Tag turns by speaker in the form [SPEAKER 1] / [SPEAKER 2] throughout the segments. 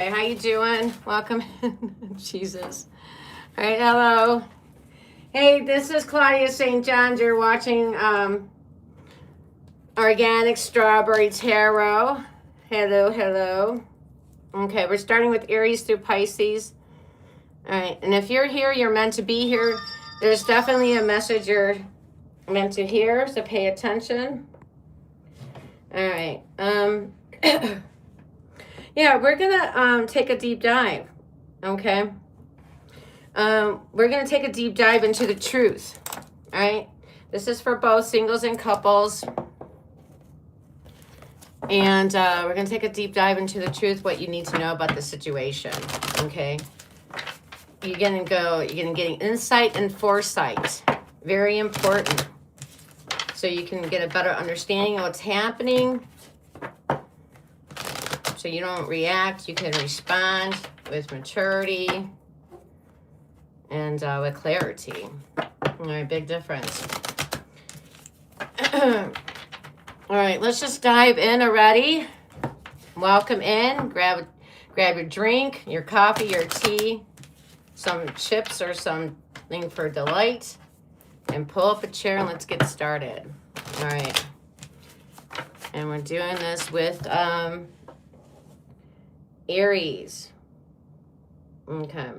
[SPEAKER 1] Hey, how you doing? Welcome. Jesus. All right, hello. Hey, this is Claudia St. John's. You're watching Organic Strawberry Tarot. Hello, hello. Okay, we're starting with Aries through Pisces. All right, and if you're here, you're meant to be here. There's definitely a message you're meant to hear, so pay attention. All right. Yeah, we're gonna take a deep dive. Okay. We're going to take a deep dive into the truth. All right. This is for both singles and couples. And we're going to take a deep dive into the truth, what you need to know about the situation. Okay. You're going to get insight and foresight. Very important. So you can get a better understanding of what's happening. So you don't react. You can respond with maturity and with clarity. All right, big difference. All right, let's just dive in already. Welcome in. Grab your drink, your coffee, your tea, some chips or something for delight, and pull up a chair and let's get started. All right. And we're doing this with Aries. Okay.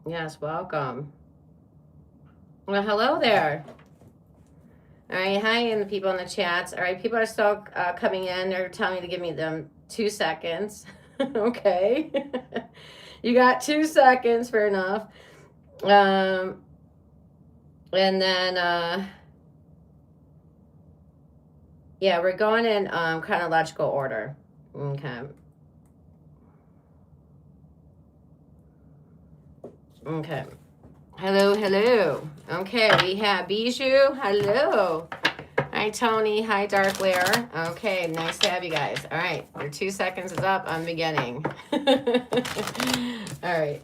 [SPEAKER 1] Yes, welcome. Well, hello there. All right, hi, and the people in the chats. All right, people are still coming in. They're telling me to give me them 2 seconds. Okay. You got 2 seconds, fair enough. And then, yeah, we're going in chronological order. Okay. Okay. Hello, hello. Okay, we have Bijou. Hello. Hi, Tony. Hi, Dark Lair. Okay, nice to have you guys. All right, your 2 seconds is up. I'm beginning. All right.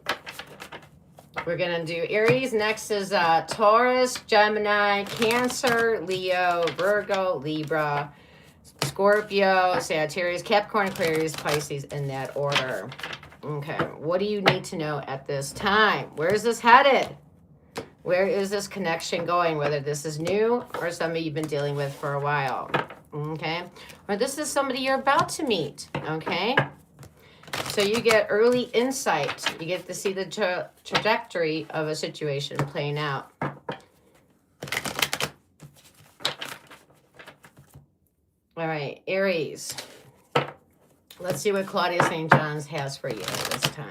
[SPEAKER 1] We're going to do Aries. Next is Taurus, Gemini, Cancer, Leo, Virgo, Libra, Scorpio, Sagittarius, Capricorn, Aquarius, Pisces, in that order. Okay, what do you need to know at this time? Where is this headed? Where is this connection going? Whether this is new or somebody you've been dealing with for a while. Okay, or this is somebody you're about to meet. Okay, so you get early insight. You get to see the trajectory of a situation playing out. All right, Aries. Let's see what Claudia St. John's has for you this time.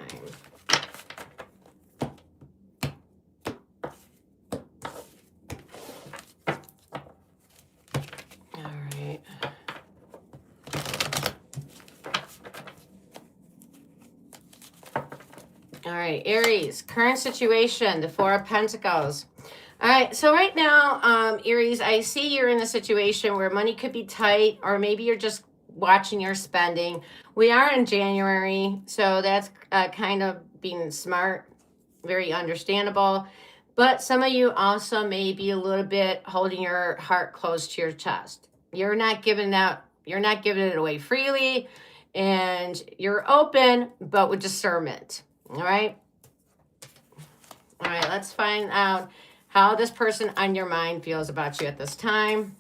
[SPEAKER 1] All right. All right, Aries, current situation, the Four of Pentacles. All right, so right now, Aries, I see you're in a situation where money could be tight, or maybe you're just watching your spending. We are in January, so that's kind of being smart, very understandable. But some of you also may be a little bit holding your heart close to your chest. You're not giving it away freely, and you're open, but with discernment. All right. All right, let's find out how this person on your mind feels about you at this time.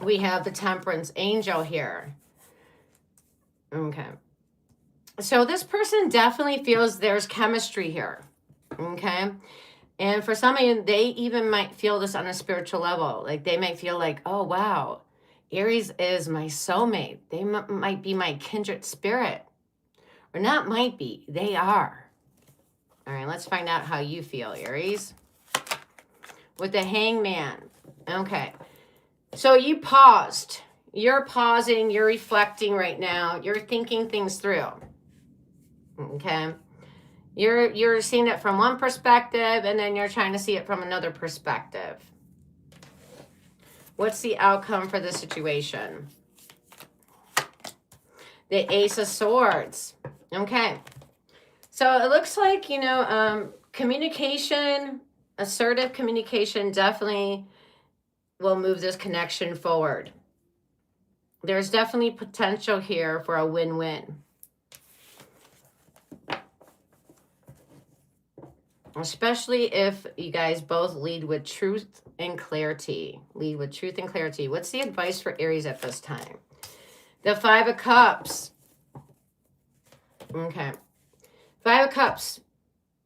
[SPEAKER 1] We have the Temperance Angel here. Okay. So this person definitely feels there's chemistry here. Okay. And for some of you, they even might feel this on a spiritual level. Like they might feel like, oh, wow, Aries is my soulmate. They might be my kindred spirit. Or not might be, they are. All right, let's find out how you feel, Aries. With the Hangman. Okay. So you paused. You're pausing. You're reflecting right now. You're thinking things through. Okay. You're seeing it from one perspective, and then you're trying to see it from another perspective. What's the outcome for the situation? The Ace of Swords. Okay. So it looks like, communication, assertive communication definitely will move this connection forward. There's definitely potential here for a win-win. Especially if you guys both lead with truth and clarity. Lead with truth and clarity. What's the advice for Aries at this time? The Five of Cups. Okay. Five of Cups.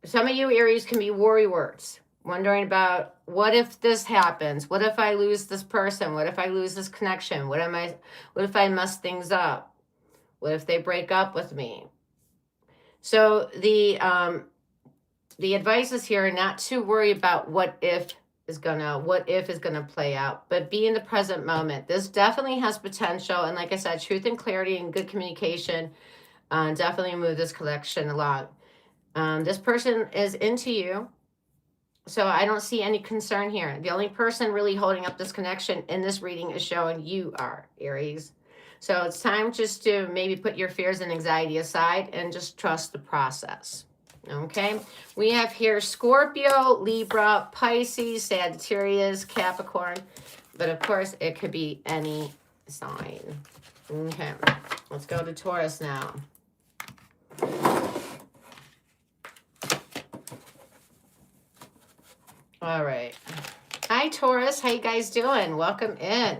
[SPEAKER 1] Some of you Aries can be worry words. Wondering about, what if this happens? What if I lose this person? What if I lose this connection? What if I mess things up? What if they break up with me? So the advice is here not to worry about what if is gonna play out, but be in the present moment. This definitely has potential, and like I said, truth and clarity and good communication definitely move this collection along. This person is into you, so I don't see any concern here. The only person really holding up this connection in this reading is showing you are, Aries. So it's time just to maybe put your fears and anxiety aside and just trust the process. Okay, we have here Scorpio, Libra, Pisces, Sagittarius, Capricorn, but of course it could be any sign. Okay, let's go to Taurus now. All right. Hi, Taurus. How you guys doing? Welcome in.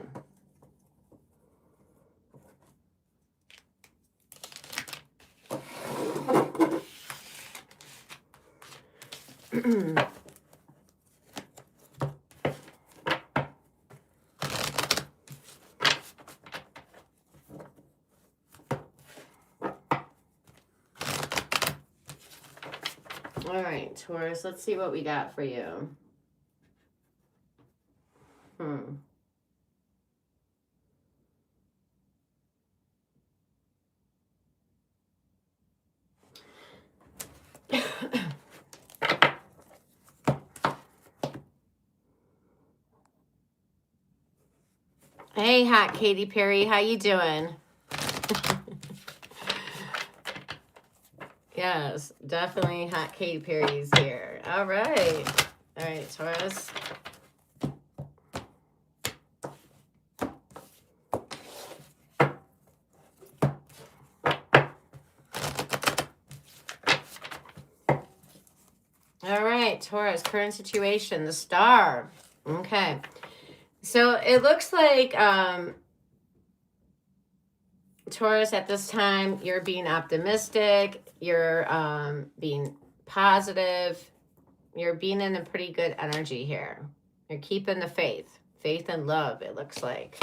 [SPEAKER 1] All right, Taurus, let's see what we got for you. Hey, hot Katy Perry, how you doing? Yes, definitely hot Katy Perry's here. All right, Taurus. All right, Taurus, current situation, the Star. Okay, so it looks like Taurus, at this time, you're being optimistic, you're being positive, you're being in a pretty good energy here. You're keeping the faith and love, it looks like.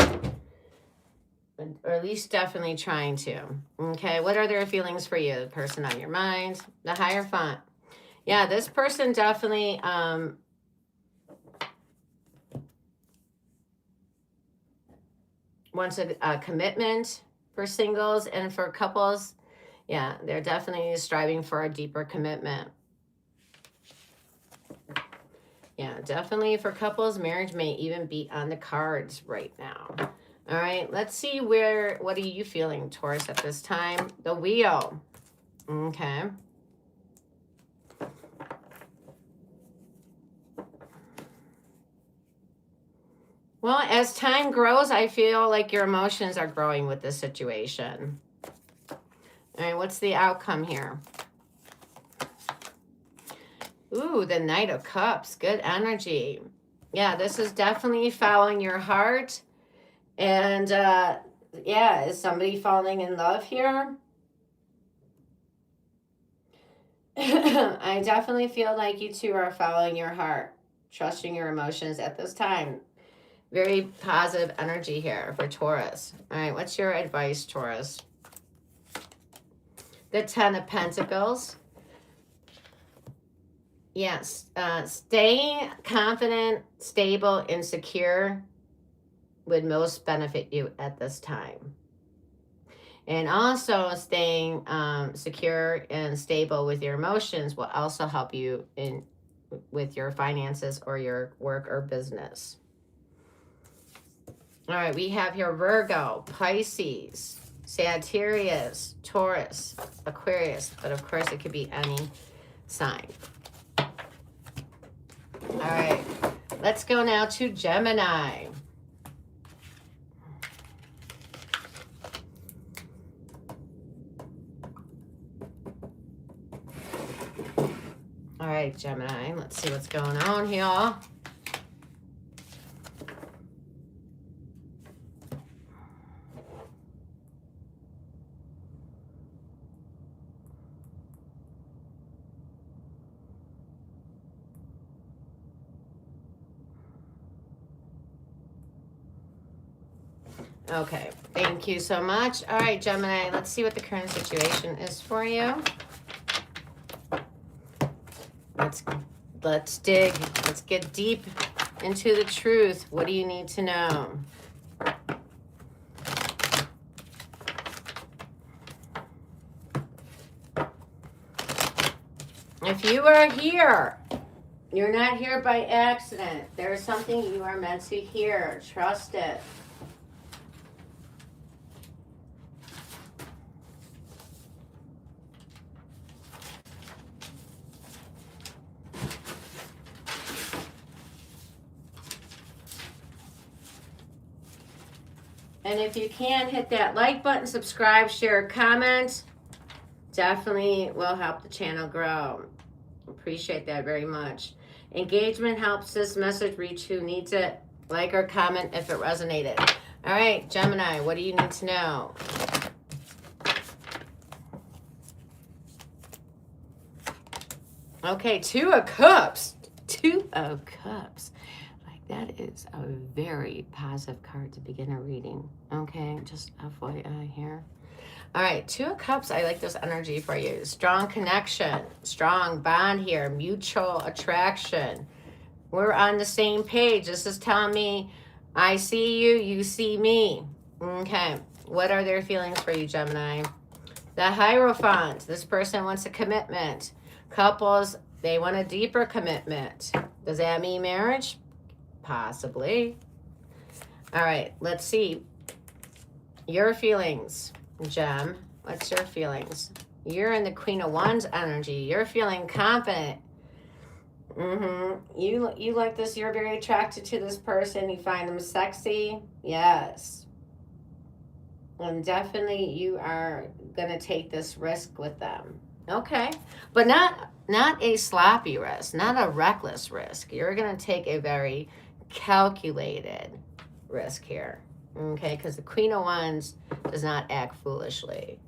[SPEAKER 1] Or at least definitely trying to. Okay, what are their feelings for you? The person on your mind, the Hierophant. Yeah, this person definitely wants a commitment for singles, and for couples, yeah, they're definitely striving for a deeper commitment. Yeah, definitely for couples, marriage may even be on the cards right now. All right, let's see what are you feeling, Taurus, at this time? The Wheel. Okay. Well, as time grows, I feel like your emotions are growing with this situation. All right, what's the outcome here? Ooh, the Knight of Cups. Good energy. Yeah, this is definitely following your heart. And yeah, is somebody falling in love here? I definitely feel like you two are following your heart, trusting your emotions at this time. Very positive energy here for Taurus. All right, what's your advice, Taurus? The Ten of Pentacles. Yes, staying confident, stable, and secure would most benefit you at this time. And also staying secure and stable with your emotions will also help you with your finances or your work or business. All right, we have here Virgo, Pisces, Sagittarius, Taurus, Aquarius, but of course it could be any sign. All right, let's go now to Gemini. All right, Gemini, let's see what's going on here. Okay, thank you so much. All right, Gemini, let's see what the current situation is for you. Let's dig. Let's get deep into the truth. What do you need to know? If you are here, you're not here by accident. There is something you are meant to hear. Trust it. And if you can, hit that like button, subscribe, share, comment. Definitely will help the channel grow. Appreciate that very much. Engagement helps this message reach who needs it. Like or comment if it resonated. All right, Gemini, what do you need to know? Okay, Two of Cups. Two of Cups. Like, that is a very positive card to begin a reading. Okay, just FYI here. All right, Two of Cups, I like this energy for you. Strong connection, strong bond here, mutual attraction. We're on the same page. This is telling me, I see you, you see me. Okay, what are their feelings for you, Gemini? The Hierophant, this person wants a commitment. Couples, they want a deeper commitment. Does that mean marriage? Possibly. All right, let's see. Your feelings, Gem. What's your feelings? You're in the Queen of Wands energy. You're feeling confident. You like this. You're very attracted to this person. You find them sexy. Yes. And definitely you are going to take this risk with them. Okay. But not a sloppy risk, not a reckless risk. You're going to take a very calculated risk here. Okay, because the Queen of Wands does not act foolishly.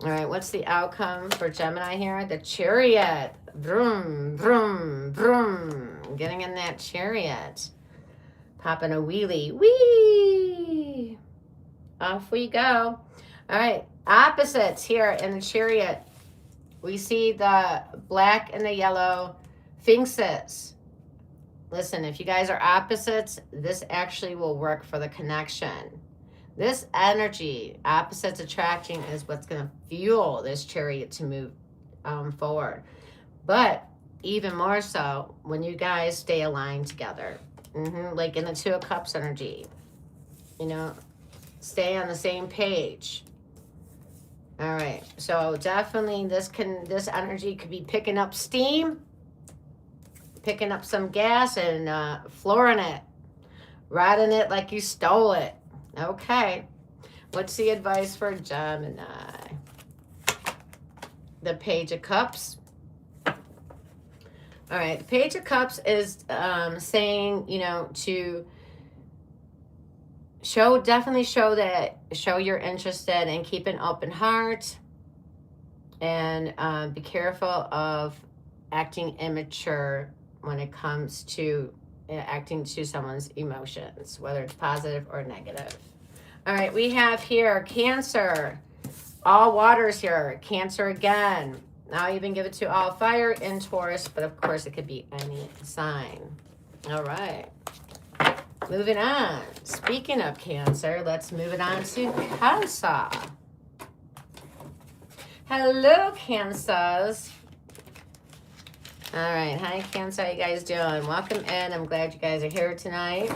[SPEAKER 1] All right, what's the outcome for Gemini here? The Chariot. Vroom, vroom, vroom. Getting in that chariot. Popping a wheelie. Whee! Off we go. All right, opposites here in the Chariot. We see the black and the yellow Sphinxes. Listen, if you guys are opposites, this actually will work for the connection. This energy, opposites attracting, is what's going to fuel this chariot to move forward. But even more so when you guys stay aligned together. Like in the Two of Cups energy. You know, stay on the same page. All right. So definitely this energy could be picking up steam, picking up some gas and flooring it, riding it like you stole it. Okay, what's the advice for Gemini? The Page of Cups. All right, the Page of Cups is saying, you know, to definitely show you're interested and keep an open heart, and be careful of acting immature when it comes to acting to someone's emotions, whether it's positive or negative. All right, we have here Cancer. All waters here. Cancer again. Now I even give it to all fire in Taurus, but of course it could be any sign. All right. Moving on. Speaking of Cancer, let's move it on to Cancer. Hello, Cancers. All right. Hi, Cancer. How you guys doing? Welcome in. I'm glad you guys are here tonight.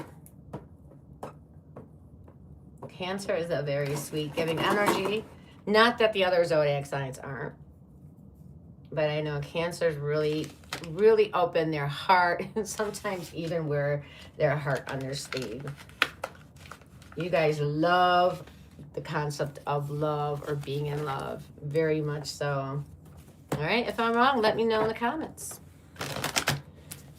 [SPEAKER 1] Cancer is a very sweet, giving energy. Not that the other zodiac signs aren't. But I know Cancers really, really open their heart and sometimes even wear their heart on their sleeve. You guys love the concept of love or being in love. Very much so. All right. If I'm wrong, let me know in the comments.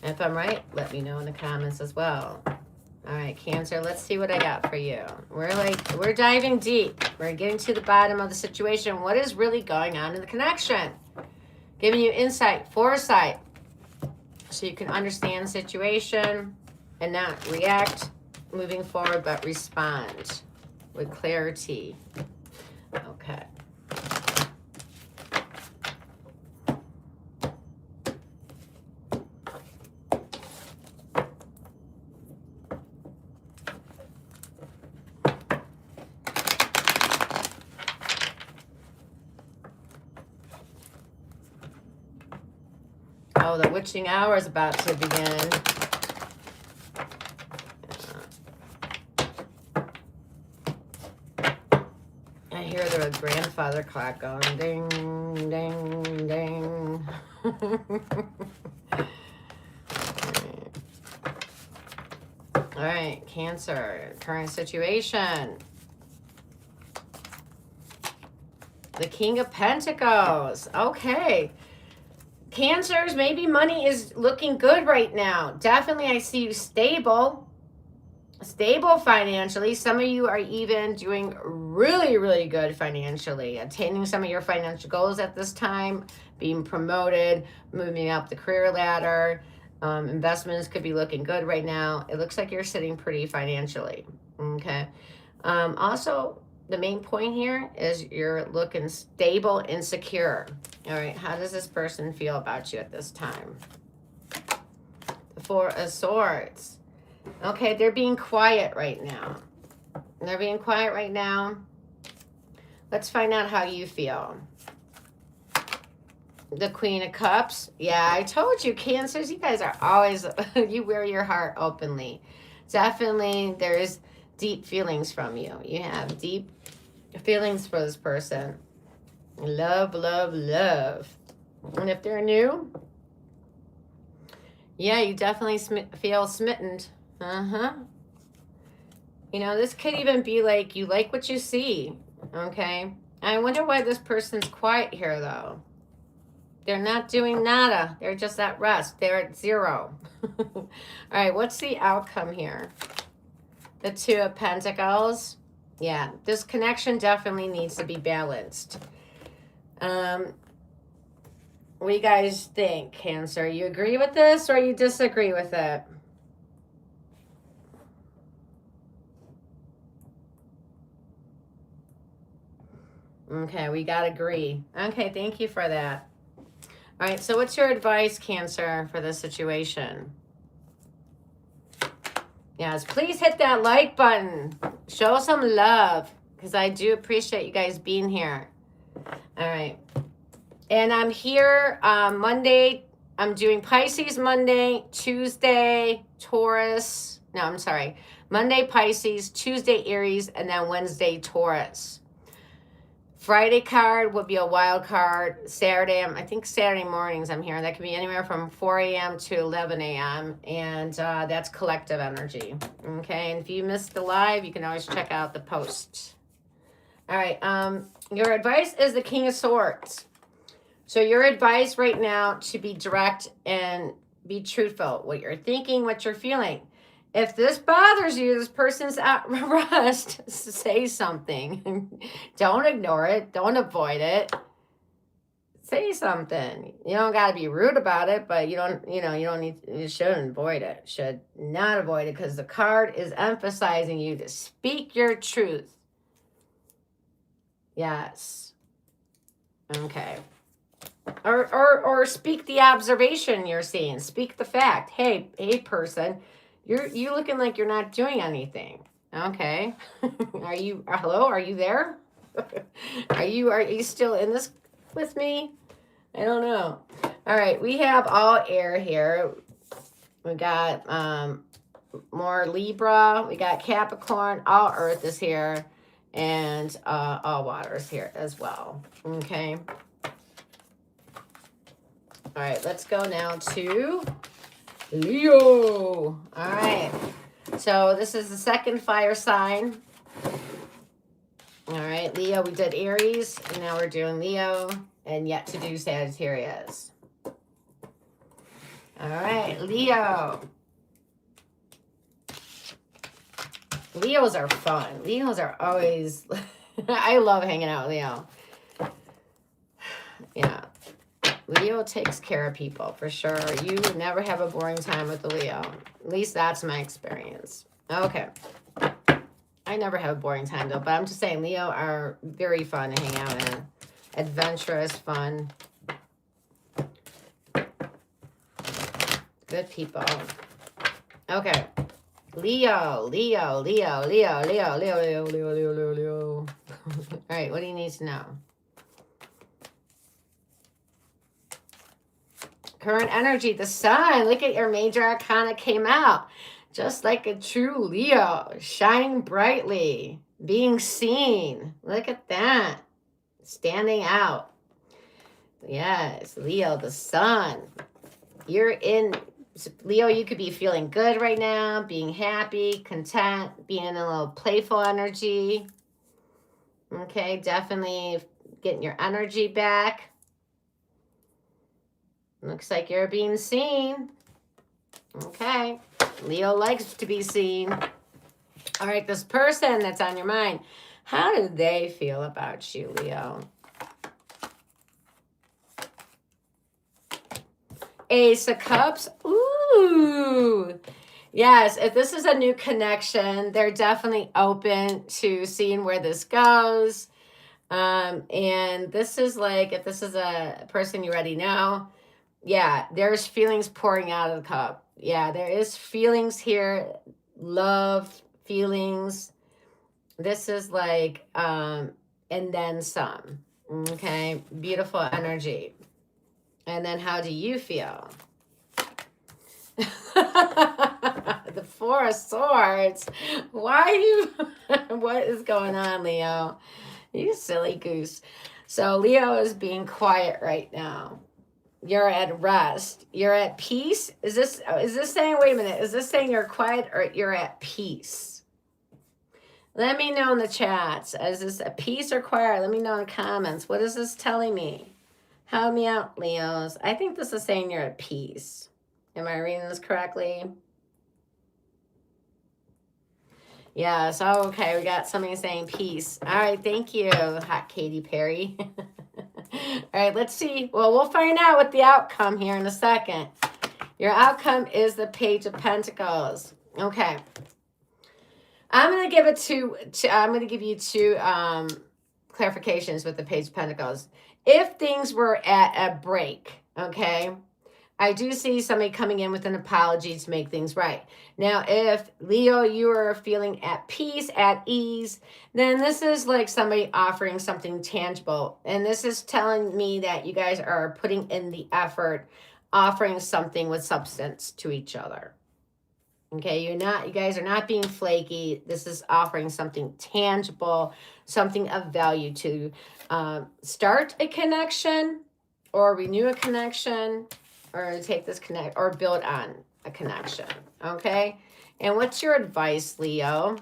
[SPEAKER 1] If I'm right, let me know in the comments as well. All right, Cancer, let's see what I got for you. We're diving deep. We're getting to the bottom of the situation. What is really going on in the connection? Giving you insight, foresight, so you can understand the situation and not react moving forward, but respond with clarity. Okay. Oh, the witching hour is about to begin. I hear the grandfather clock going ding, ding, ding. All right, Cancer, current situation. The King of Pentacles. Okay. Cancers, maybe money is looking good right now. Definitely I see you stable financially. Some of you are even doing really, really good financially, attaining some of your financial goals at this time, being promoted, moving up the career ladder. Investments could be looking good right now. It looks like you're sitting pretty financially. Okay. Also, the main point here is you're looking stable and secure. All right, how does this person feel about you at this time? The Four of Swords. Okay, they're being quiet right now. They're being quiet right now. Let's find out how you feel. The Queen of Cups. Yeah, I told you, Cancers, you guys are always, you wear your heart openly. Definitely, there's deep feelings from you. You have deep feelings for this person. Love, love, love. And if they're new, yeah, you definitely feel smitten. Uh-huh. You know, this could even be like you like what you see. Okay. I wonder why this person's quiet here, though. They're not doing nada. They're just at rest. They're at 0. All right, what's the outcome here? The Two of Pentacles. Yeah, this connection definitely needs to be balanced. What do you guys think, Cancer? You agree with this or you disagree with it? Okay, we got agree. Okay, thank you for that. All right, so what's your advice, Cancer, for this situation? Yes, please hit that like button. Show some love, because I do appreciate you guys being here. All right. And I'm here Monday. I'm doing Pisces Monday, Tuesday, Taurus. No, I'm sorry. Monday, Pisces, Tuesday, Aries, and then Wednesday, Taurus. Friday card would be a wild card. Saturday, I think Saturday mornings I'm here. That can be anywhere from 4 a.m. to 11 a.m. And that's collective energy. Okay, and if you missed the live, you can always check out the post. All right, your advice is the King of Swords. So your advice right now to be direct and be truthful. What you're thinking, what you're feeling. If this bothers you, this person's at rest, say something. Don't ignore it. Don't avoid it. Say something. You don't got to be rude about it, but you shouldn't avoid it. Should not avoid it because the card is emphasizing you to speak your truth. Yes. Okay. Or speak the observation you're seeing. Speak the fact. Hey person, you looking like you're not doing anything. Okay. Hello? Are you there? Are you still in this with me? I don't know. All right, we have all air here. We got more Libra. We got Capricorn. All earth is here. And all water is here as well. Okay. All right, let's go now to Leo. All right. So this is the second fire sign. All right, Leo, we did Aries, and now we're doing Leo, and yet to do Sagittarius. All All right, Leo. Leos are fun. Leos are always, I love hanging out with Leo. Yeah. Leo takes care of people for sure. You would never have a boring time with the Leo. At least that's my experience. Okay. I never have a boring time though, but I'm just saying Leo are very fun to hang out in. Adventurous, fun. Good people. Okay. Leo, Leo, Leo, Leo, Leo, Leo, Leo, Leo, Leo, Leo, Leo. All right, what do you need to know? Current energy, the sun. Look at your major arcana came out. Just like a true Leo, shining brightly, being seen. Look at that. Standing out. Yes, Leo, the sun. You're in, Leo, you could be feeling good right now, being happy, content, being in a little playful energy. Okay, definitely getting your energy back. Looks like you're being seen. Okay, Leo likes to be seen. All right, this person that's on your mind, how do they feel about you, Leo? Ace of Cups. Ooh. Yes, if this is a new connection, they're definitely open to seeing where this goes. And this is like, if this is a person you already know, yeah, there's feelings pouring out of the cup. Yeah, there is feelings here, love, feelings. This is like, and then some. Okay, beautiful energy. And then how do you feel? The Four of Swords. Why are you, what is going on, Leo? You silly goose. So Leo is being quiet right now. You're at rest. You're at peace. Is this saying, wait a minute, is this saying you're quiet or you're at peace? Let me know in the chats. Is this a peace or quiet? Let me know in the comments. What is this telling me? Help me out, Leos. I think this is saying you're at peace. Am I reading this correctly? Yes. Oh, okay. We got somebody saying peace. All right. Thank you, hot Katy Perry. All right. Let's see. Well, we'll find out what the outcome here in a second. Your outcome is the Page of Pentacles. Okay. I'm going to give it I'm going to give you two clarifications with the Page of Pentacles. If things were at a break, okay, I do see somebody coming in with an apology to make things right. Now, if Leo, you are feeling at peace, at ease, then this is like somebody offering something tangible. And this is telling me that you guys are putting in the effort, offering something with substance to each other. Okay, you guys are not being flaky. This is offering something tangible, something of value to start a connection or renew a connection or take this connect or build on a connection. Okay, and what's your advice, Leo?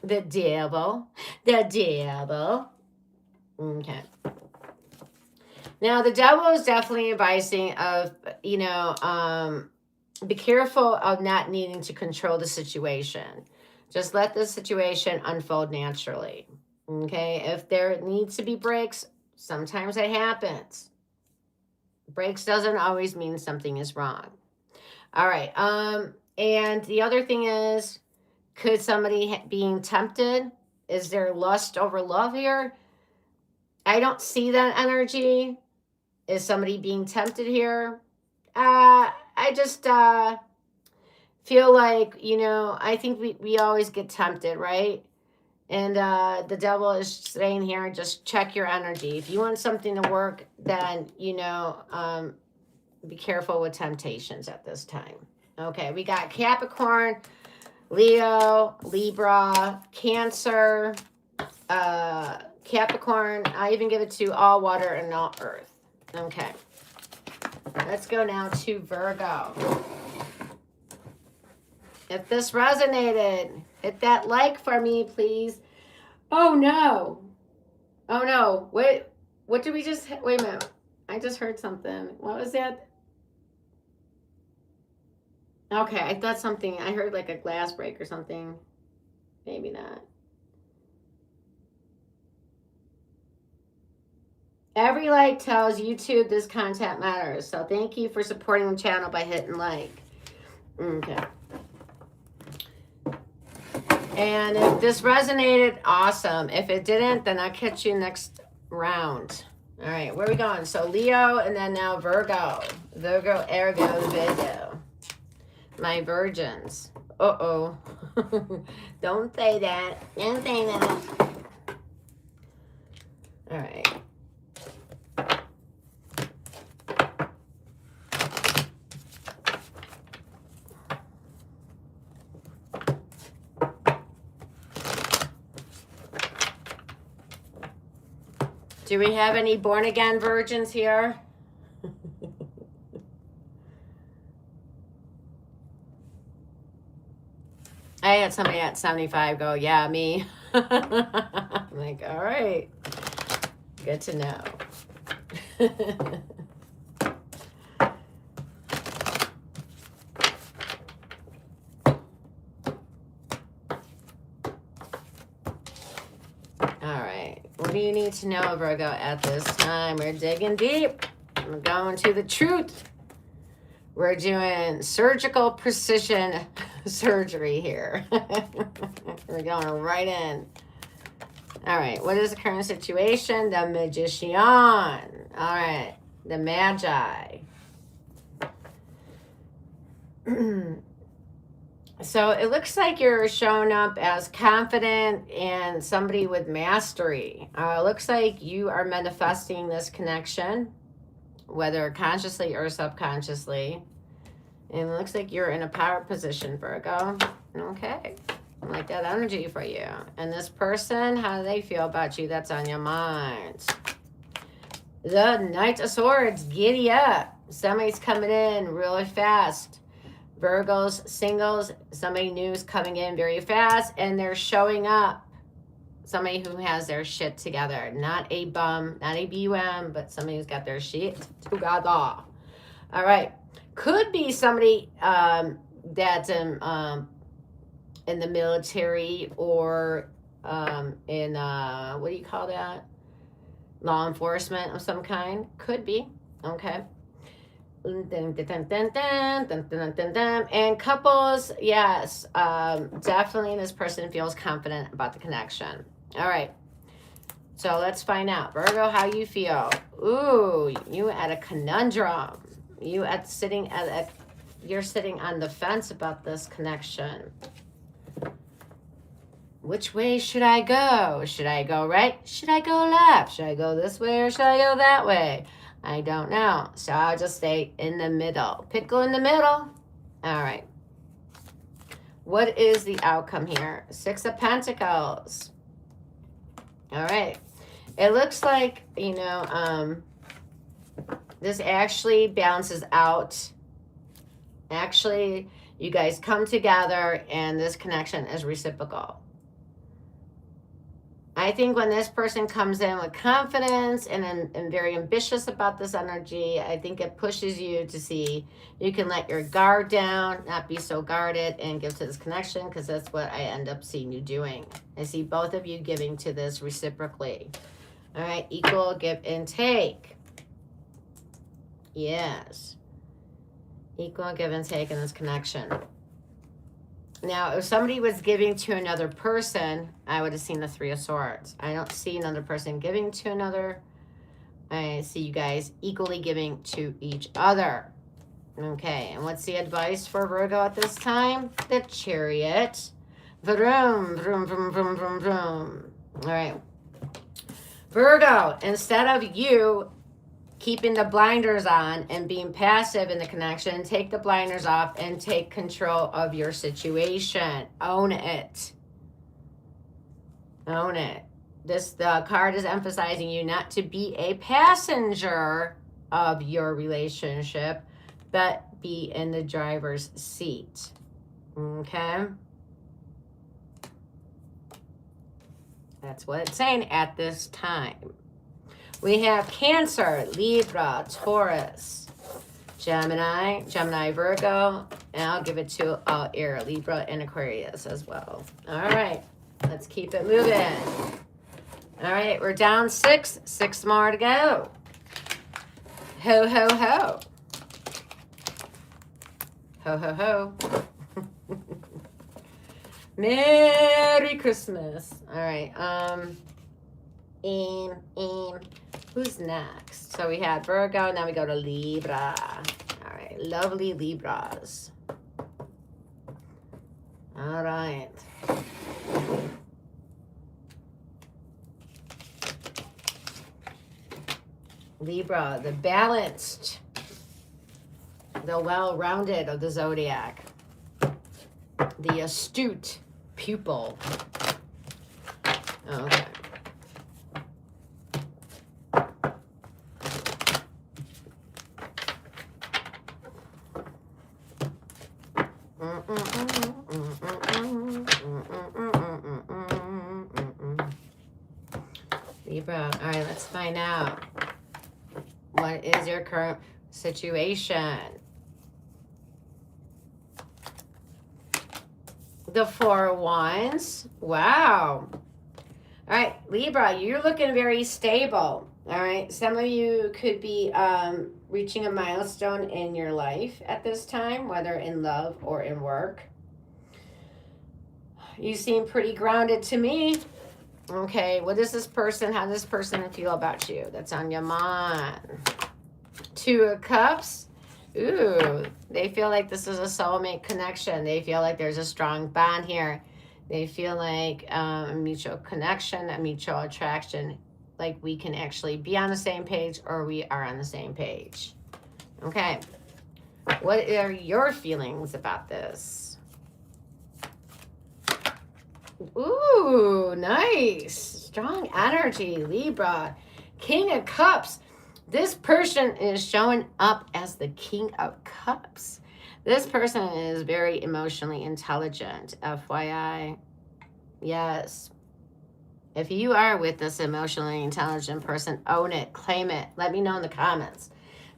[SPEAKER 1] The devil. Okay. Now the devil is definitely advising of, be careful of not needing to control the situation. Just let the situation unfold naturally. Okay, if there needs to be breaks, sometimes it happens. Breaks doesn't always mean something is wrong. All right. And the other thing is, could somebody being tempted? Is there lust over love here? I don't see that energy. Is somebody being tempted here? I just feel like, I think we always get tempted, right? And the devil is saying here, just check your energy. If you want something to work, then, be careful with temptations at this time. Okay, we got Capricorn, Leo, Libra, Cancer, Capricorn. I even give it to all water and all earth. Okay. Let's go now to Virgo. If this resonated, hit that like for me, please. Oh, no. Oh, no. What did we just... Wait a minute. I just heard something. What was that? Okay, I thought something, I heard like a glass break or something. Maybe not. Every like tells YouTube this content matters. So thank you for supporting the channel by hitting like. Okay. And if this resonated, awesome. If it didn't, then I'll catch you next round. All right, where are we going? So Leo and then now Virgo. Virgo, ergo, Virgo. My virgins. Uh-oh. Don't say that. Don't say that. All right. Do we have any born-again virgins here? I had somebody at 75 go, yeah, me. I'm like, all right. Good to know. All right. What do you need to know, Virgo, at this time? We're digging deep. We're going to the truth. We're doing surgical precision surgery here. We're going right in. All right. What is the current situation? The Magician. All right. The Magi. So it looks like you're showing up as confident and somebody with mastery. It looks like you are manifesting this connection, whether consciously or subconsciously. And it looks like you're in a power position, Virgo. Okay. I like that energy for you. And this person, how do they feel about you? That's on your mind. The Knight of Swords, giddy up. Somebody's coming in really fast. Virgos, singles, somebody new is coming in very fast and they're showing up. Somebody who has their shit together. Not a bum, not a BUM, but somebody who's got their shit together. All right. Could be somebody that's in the military or in, what do you call that? Law enforcement of some kind. Could be. Okay. And couples, yes, definitely this person feels confident about the connection. All right, so let's find out. Virgo, how you feel? Ooh, you at a conundrum. You're sitting on the fence about this connection. Which way should I go? Should I go right? Should I go left? Should I go this way or should I go that way? I don't know. So I'll just stay in the middle. Pickle in the middle. All right. What is the outcome here? 6 of Pentacles. All right. It looks like, this actually balances out. Actually, you guys come together and this connection is reciprocal. I think when this person comes in with confidence and very ambitious about this energy, I think it pushes you to see you can let your guard down, not be so guarded, and give to this connection, because that's what I end up seeing you doing. I see both of you giving to this reciprocally. All right, equal give and take. Yes. Equal give and take in this connection. Now, if somebody was giving to another person, I would have seen the 3 of Swords. I don't see another person giving to another. I see you guys equally giving to each other. Okay, and what's the advice for Virgo at this time? The Chariot. Vroom, vroom, vroom, vroom, vroom, vroom. All right. Virgo, instead of you keeping the blinders on and being passive in the connection, take the blinders off and take control of your situation. Own it. Own it. The card is emphasizing you not to be a passenger of your relationship, but be in the driver's seat. Okay? That's what it's saying at this time. We have Cancer, Libra, Taurus. Gemini, Gemini, Virgo, and I'll give it to Air, Libra, and Aquarius as well. All right, let's keep it moving. All right, we're down 6, 6 more to go. Ho, ho, ho. Ho, ho, ho. Merry Christmas. All right, who's next? So we had Virgo, now we go to Libra. All right, lovely Libras. All right. Libra, the balanced, the well-rounded of the zodiac, the astute pupil. Okay. Libra, all right, let's find out. What is your current situation? The 4 of Wands. Wow. All right, Libra, you're looking very stable. All right, some of you could be reaching a milestone in your life at this time, whether in love or in work. You seem pretty grounded to me. Okay, what is this person? How does this person feel about you? That's on your mind. 2 of Cups. Ooh, they feel like this is a soulmate connection. They feel like there's a strong bond here. They feel like a mutual connection, a mutual attraction. Like we can actually be on the same page or we are on the same page. Okay. What are your feelings about this? Ooh, nice. Strong energy, Libra. King of Cups. This person is showing up as the King of Cups. This person is very emotionally intelligent, FYI. Yes. If you are with this emotionally intelligent person, own it, claim it. Let me know in the comments.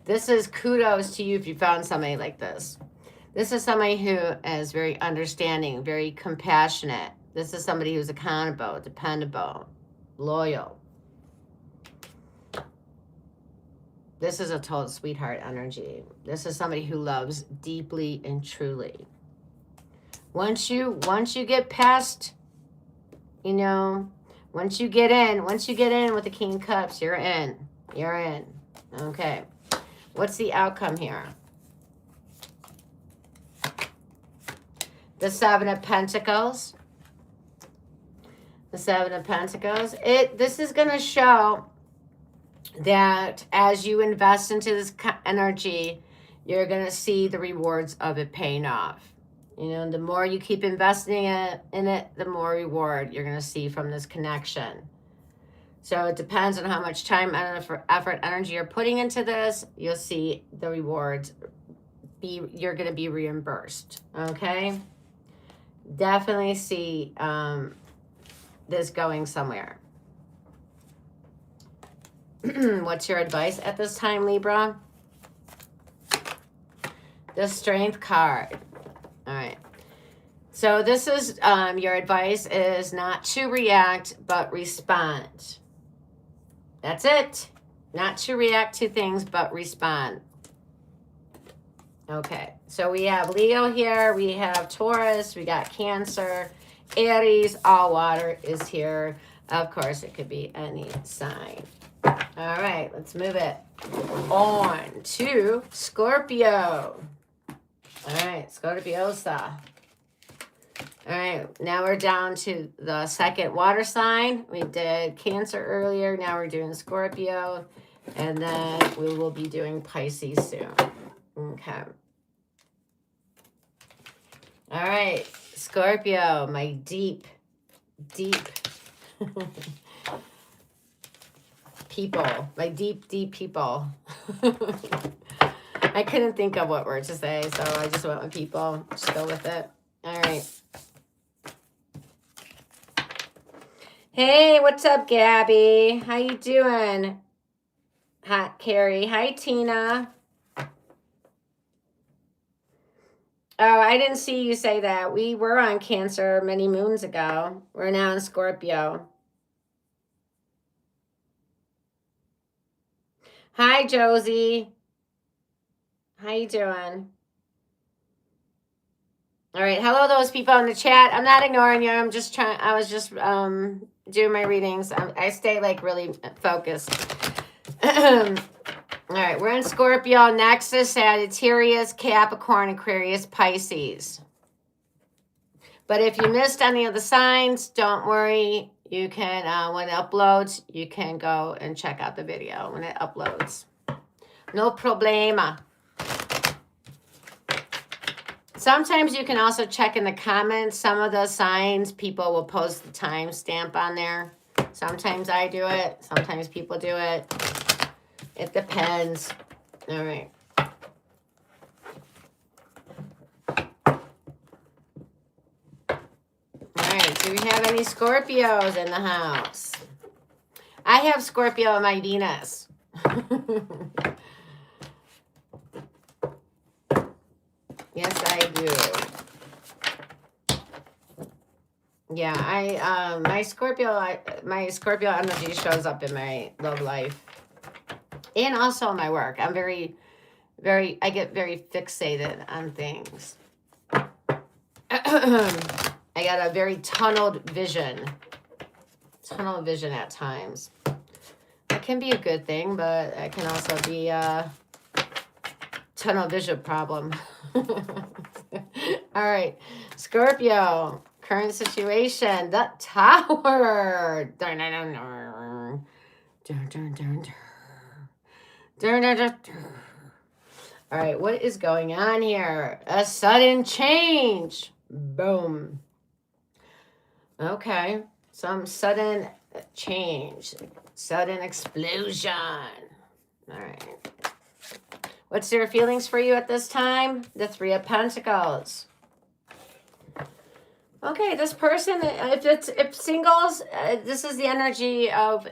[SPEAKER 1] This is kudos to you if you found somebody like this. This is somebody who is very understanding, very compassionate. This is somebody who's accountable, dependable, loyal. This is a total sweetheart energy. This is somebody who loves deeply and truly. Once you get past, you know, once you get in with the King of Cups, you're in. You're in. Okay. What's the outcome here? The 7 of Pentacles. The 7 of Pentacles. This is going to show that as you invest into this energy, you're going to see the rewards of it paying off. You know, the more you keep investing in it, the more reward you're going to see from this connection. So it depends on how much time, effort, energy you're putting into this. You'll see the rewards. You're going to be reimbursed. Okay? Definitely see this going somewhere. What's your advice at this time, Libra? The Strength card. All right. So this is your advice is not to react, but respond. That's it. Not to react to things, but respond. Okay. So we have Leo here. We have Taurus. We got Cancer. Aries. All water is here. Of course, it could be any sign. All right, let's move it on to Scorpio. All right, Scorpiosa. All right, now we're down to the second water sign. We did Cancer earlier. Now we're doing Scorpio. And then we will be doing Pisces soon. Okay. All right, Scorpio, my deep people, like deep people. I couldn't think of what word to say, so I just went with people. Just go with it. All right. Hey, what's up, Gabby? How you doing? Hi, Carrie. Hi, Tina. Oh, I didn't see you say that. We were on Cancer many moons ago. We're now in Scorpio. Hi, Josie. How you doing? All right. Hello, those people in the chat. I'm not ignoring you. I'm just trying. I was just doing my readings. I stay like really focused. All right. We're in Scorpio, Nexus, Sagittarius, Capricorn, Aquarius, Pisces. But if you missed any of the signs, don't worry. You can, when it uploads, you can go and check out the video when it uploads. No problema. Sometimes you can also check in the comments. Some of the signs, people will post the timestamp on there. Sometimes I do it. Sometimes people do it. It depends. All right. All right. Do we have any Scorpios in the house? I have Scorpio in my Venus. Yes, I do. Yeah, my Scorpio energy shows up in my love life and also my work. I'm I get very fixated on things. I got a very tunnel vision at times. That can be a good thing, but it can also be a tunnel vision problem. All right, Scorpio, current situation, the Tower. Dun, dun, dun, dun. Dun, dun, dun, dun. Dun, dun, dun, dun. All right, what is going on here? A sudden change. Boom. Okay, some sudden change, sudden explosion. All right. What's their feelings for you at this time? The Three of Pentacles. Okay, this person, if singles, this is the energy of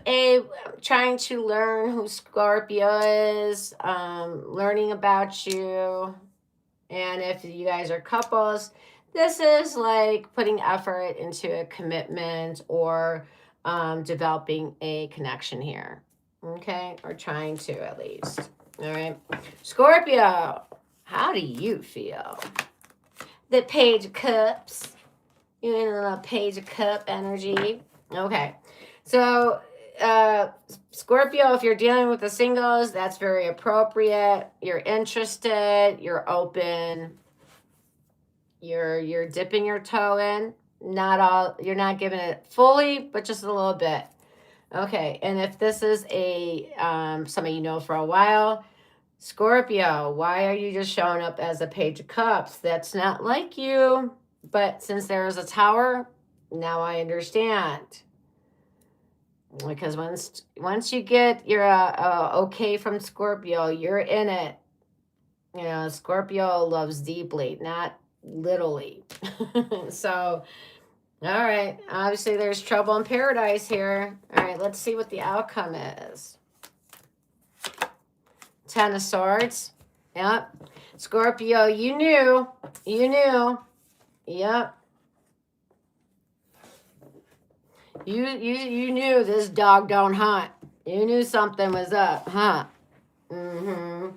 [SPEAKER 1] trying to learn who Scorpio is, learning about you. And if you guys are couples, this is like putting effort into a commitment or developing a connection here. Okay, or trying to at least. All right, Scorpio, how do you feel? The Page of Cups. You're in a Page of Cup energy. Okay, so Scorpio, if you're dealing with the singles, that's very appropriate. You're interested. You're open. You're dipping your toe in. Not all. You're not giving it fully, but just a little bit. Okay, and if this is a somebody you know for a while, Scorpio, why are you just showing up as a Page of Cups? That's not like you. But since there is a Tower, now I understand. Because once you get your okay from Scorpio, you're in it. You know, Scorpio loves deeply, not literally. So, all right. Obviously, there's trouble in paradise here. All right, let's see what the outcome is. Ten of Swords. Yep. Scorpio, you knew. You knew. Yep. You knew this dog don't hunt. You knew something was up, huh? Mm-hmm.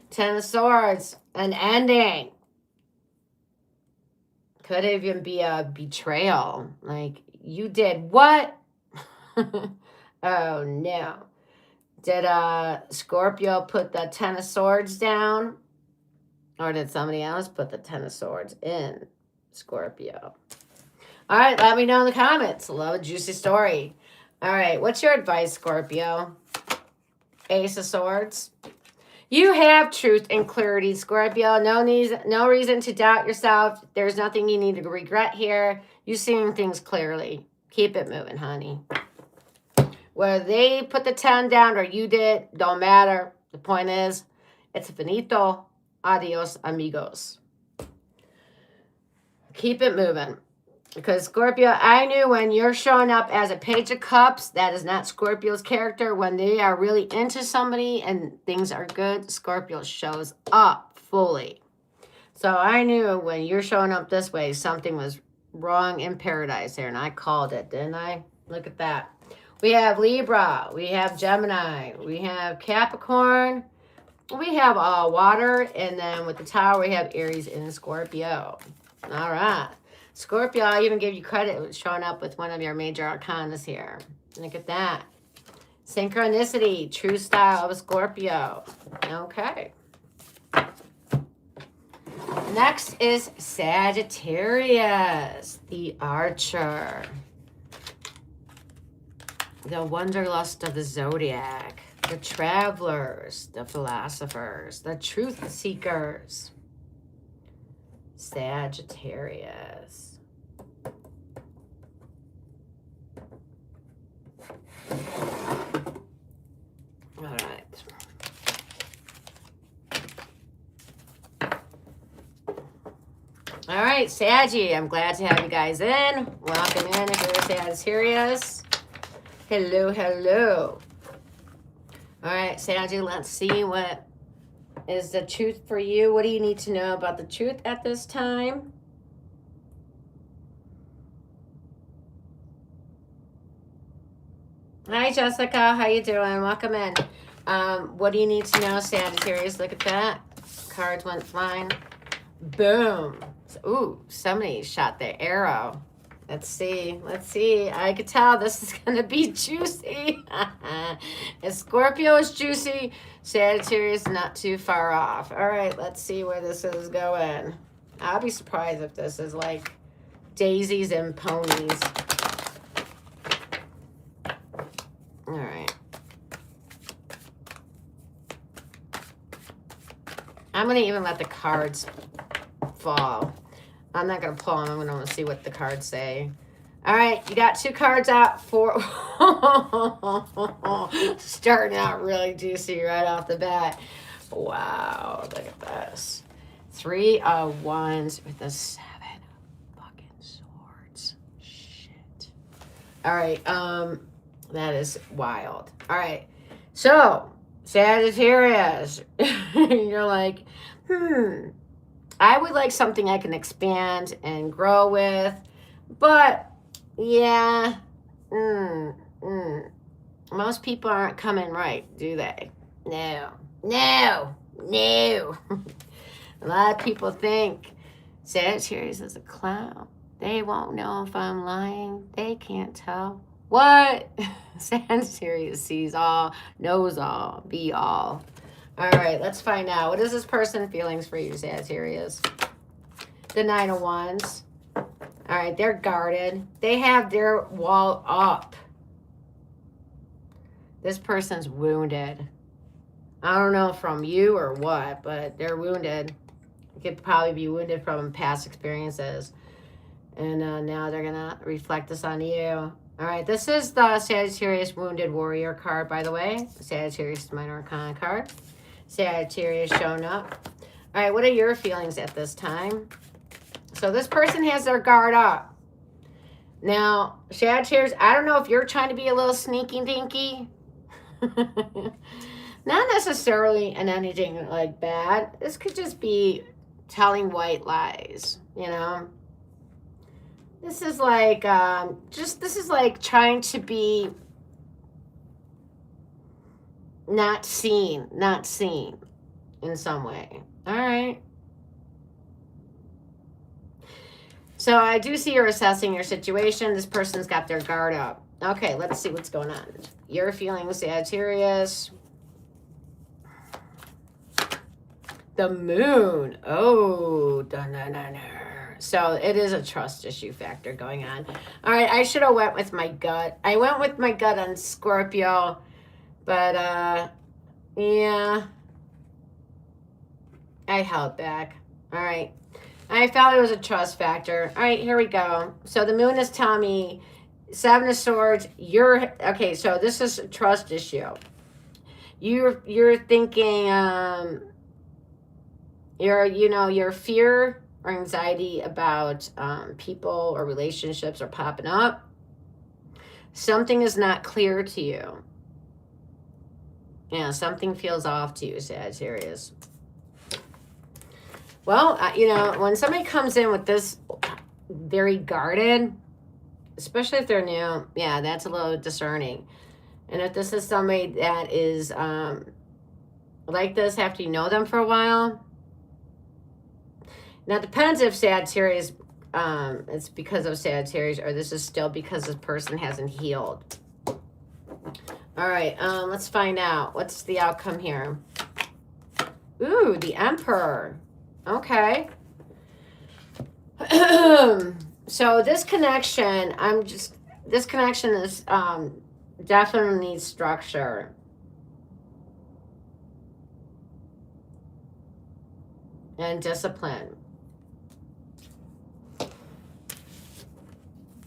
[SPEAKER 1] Ten of Swords. An ending. Could even be a betrayal. Like, you did what? Oh, no. Did Scorpio put the Ten of Swords down? Or did somebody else put the Ten of Swords in Scorpio? All right, let me know in the comments. Love a juicy story. All right, what's your advice, Scorpio? Ace of Swords. You have truth and clarity, Scorpio. No reason to doubt yourself. There's nothing you need to regret here. You're seeing things clearly. Keep it moving, honey. Whether they put the 10 down or you did, don't matter. The point is, it's finito. Adios, amigos. Keep it moving. Because Scorpio, I knew when you're showing up as a Page of Cups, that is not Scorpio's character. When they are really into somebody and things are good, Scorpio shows up fully. So I knew when you're showing up this way, something was wrong in paradise there, and I called it, didn't I? Look at that. We have Libra, we have Gemini, we have Capricorn, we have water, and then with the Tower, we have Aries and Scorpio. All right. Scorpio, I even gave you credit with showing up with one of your major arcanas here. Look at that. Synchronicity, true style of Scorpio. Okay. Next is Sagittarius, the Archer. The wanderlust of the zodiac. The travelers, the philosophers, the truth seekers. Sagittarius. All right. All right, Saggy, I'm glad to have you guys in. Welcome in if you're Sagittarius. Hello, hello. All right, Saggy, let's see what is the truth for you. What do you need to know about the truth at this time? Hi, Jessica. How you doing? Welcome in. What do you need to know, Sagittarius? Look at that. Cards went flying. Boom. Ooh, somebody shot their arrow. Let's see. Let's see. I could tell this is going to be juicy. If Scorpio is juicy, Sagittarius not too far off. All right, let's see where this is going. I'll be surprised if this is like daisies and ponies. All right. I'm going to even let the cards fall. I'm not going to pull them. I'm going to see what the cards say. All right, you got two cards out for starting out really juicy right off the bat. Wow, look at this. 3 of Wands with the 7 fucking swords. Shit. All right, that is wild. All right, so Sagittarius, you're like, I would like something I can expand and grow with, but yeah, most people aren't coming right, do they? No. A lot of people think Sagittarius is a clown. They won't know if I'm lying. They can't tell. What? Sagittarius sees all, knows all, be all. All right, let's find out. What is this person's feelings for you, Sagittarius? The 9 of Wands. All right, they're guarded. They have their wall up. This person's wounded. I don't know from you or what, but they're wounded. It could probably be wounded from past experiences. And now they're going to reflect this on you. All right, this is the Sagittarius Wounded Warrior card, by the way. Sagittarius Minor Arcana card. Sagittarius showing up. All right, what are your feelings at this time? So this person has their guard up. Now, Sagittarius, I don't know if you're trying to be a little sneaky dinky. Not necessarily in anything like bad. This could just be telling white lies, you know? This is like, this is like trying to be not seen in some way. All right. So I do see you're assessing your situation. This person's got their guard up. Okay, let's see what's going on. Your feelings, Sagittarius. The moon. Oh, dun-dun-dun-dun. So it is a trust issue factor going on. All right, I should have went with my gut. I went with my gut on Scorpio, but yeah, I held back. All right, I felt it was a trust factor. All right, here we go. So the moon is telling me 7 of Swords. Okay. So this is a trust issue. You're thinking your fear or anxiety about people or relationships are popping up. Something is not clear to you. Yeah, something feels off to you, Sagittarius. Well, you know, when somebody comes in with this very guarded, especially if they're new, yeah, that's a little discerning. And if this is somebody that is like this after you know them for a while, now it depends if Sagittarius, it's because of Sagittarius, or this is still because this person hasn't healed. All right, let's find out. What's the outcome here? Ooh, the Emperor. Okay. So this connection, this connection is definitely needs structure. And discipline.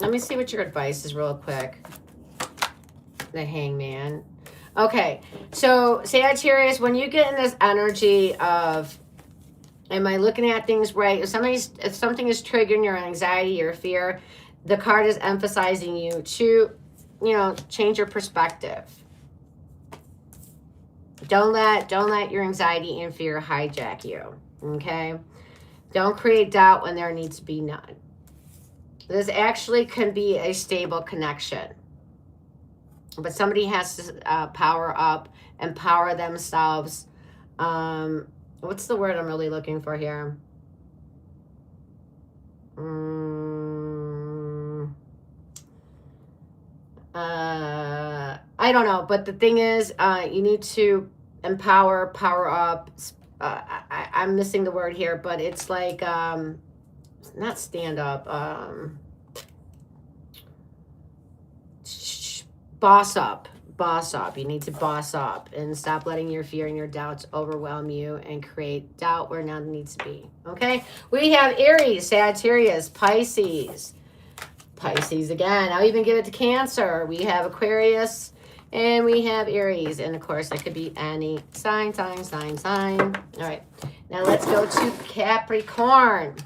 [SPEAKER 1] Let me see what your advice is real quick. The Hangman. Okay, so Sagittarius, when you get in this energy of, am I looking at things right? If something is triggering your anxiety, your fear, the card is emphasizing you to, you know, change your perspective. Don't let your anxiety and fear hijack you. Okay? Don't create doubt when there needs to be none. This actually can be a stable connection. But somebody has to power up, empower themselves. What's the word I'm really looking for here? I don't know. But the thing is, you need to empower, power up. I'm missing the word here, but it's like, not stand up. Boss up. Boss up. You need to boss up and stop letting your fear and your doubts overwhelm you and create doubt where none needs to be. Okay? We have Aries, Sagittarius, Pisces. Pisces again. I'll even give it to Cancer. We have Aquarius and we have Aries. And of course, that could be any sign. All right. Now let's go to Capricorn.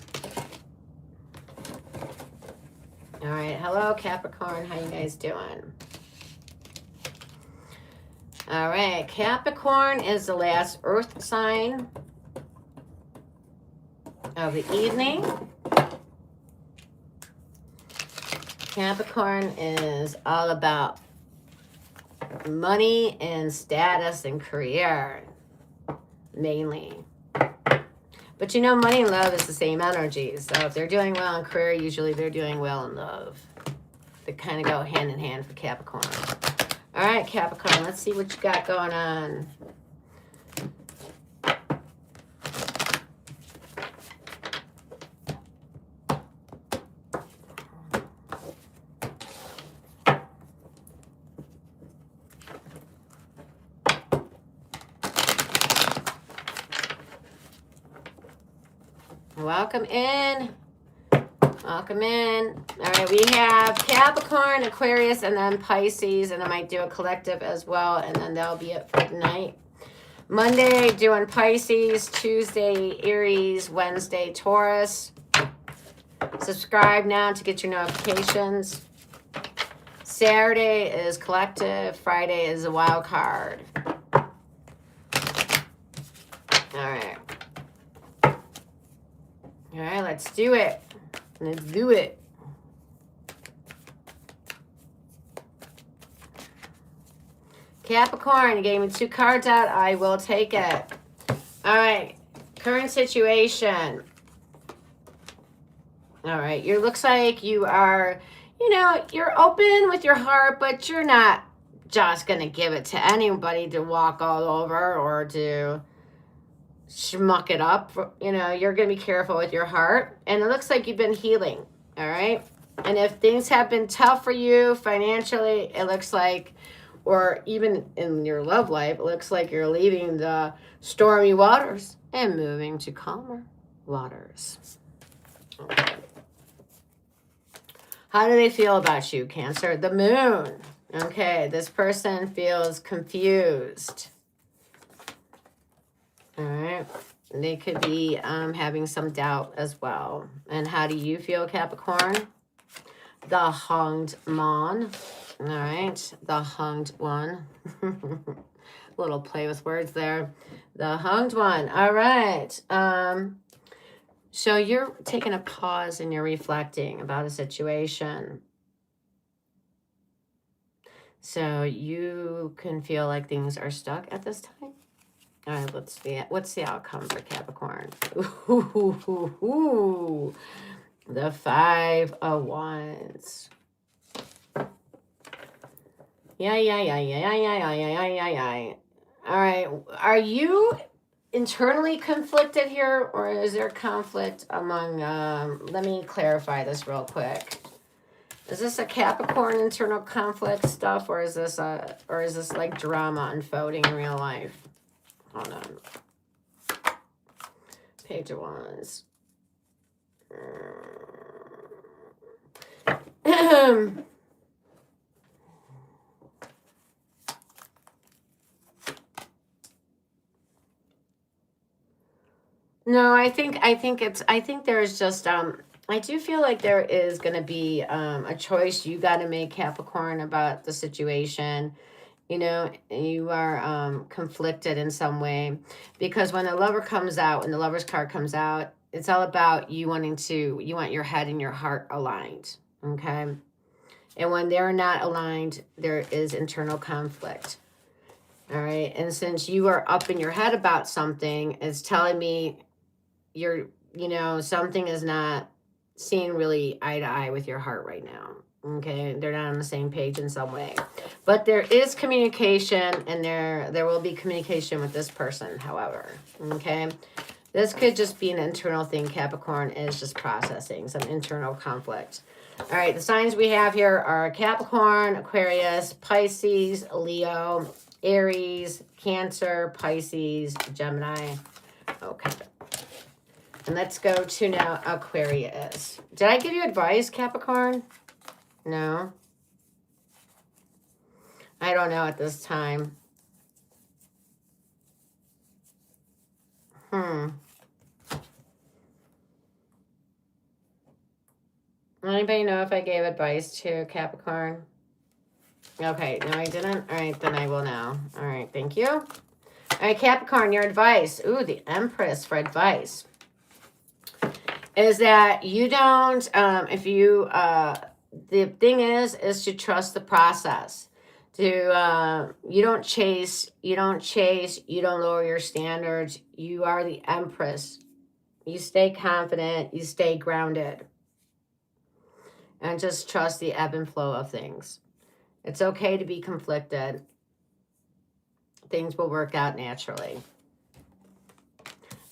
[SPEAKER 1] All right. Hello, Capricorn. How you guys doing? All right, Capricorn is the last earth sign of the evening. Capricorn is all about money and status and career, mainly. But you know, money and love is the same energy. So if they're doing well in career, usually they're doing well in love. They kind of go hand in hand for Capricorn. All right, Capricorn, let's see what you got going on. Welcome in. Welcome in. All right, we have Capricorn, Aquarius, and then Pisces, and I might do a collective as well, and then that'll be it for tonight. Monday, doing Pisces. Tuesday, Aries. Wednesday, Taurus. Subscribe now to get your notifications. Saturday is collective. Friday is a wild card. All right. All right, let's do it. Let's do it. Capricorn, you gave me 2 cards out. I will take it. All right. Current situation. All right. You looks like you are, you know, you're open with your heart, but you're not just going to give it to anybody to walk all over or to schmuck it up. You know, you're going to be careful with your heart. And it looks like you've been healing. All right. And if things have been tough for you financially, it looks like, or even in your love life, it looks like you're leaving the stormy waters and moving to calmer waters. Okay. How do they feel about you, Cancer? The moon. Okay, this person feels confused. All right. They could be having some doubt as well. And how do you feel, Capricorn? The Hanged Man. All right. The Hanged One. Little play with words there. The Hanged One. All right. So you're taking a pause and you're reflecting about a situation. So you can feel like things are stuck at this time. All right, let's see. What's the outcome for Capricorn? Ooh, the 5 of Wands. Yeah. All right. Are you internally conflicted here, or is there conflict among, let me clarify this real quick. Is this a Capricorn internal conflict stuff, or is this like drama unfolding in real life? Hold on. Page of Wands. No, I think there's just I do feel like there is going to be a choice you got to make, Capricorn, about the situation. You know, you are conflicted in some way, because when the lover comes out, when the lover's card comes out, it's all about you want your head and your heart aligned, okay? And when they're not aligned, there is internal conflict. All right. And since you are up in your head about something, it's telling me something is not seeing really eye to eye with your heart right now. Okay. They're not on the same page in some way. But there is communication, and there will be communication with this person, however. Okay. This could just be an internal thing. Capricorn is just processing some internal conflict. All right, the signs we have here are Capricorn, Aquarius, Pisces, Leo, Aries, Cancer, Pisces, Gemini. Okay. And let's go to now Aquarius. Did I give you advice, Capricorn? No. I don't know at this time. Anybody know if I gave advice to Capricorn? Okay, no, I didn't. All right, then I will now. All right, thank you. All right, Capricorn, your advice. Ooh, the Empress for advice is that you don't, the thing is to trust the process. You don't chase, you don't lower your standards. You are the Empress. You stay confident, you stay grounded. And just trust the ebb and flow of things. It's okay to be conflicted. Things will work out naturally.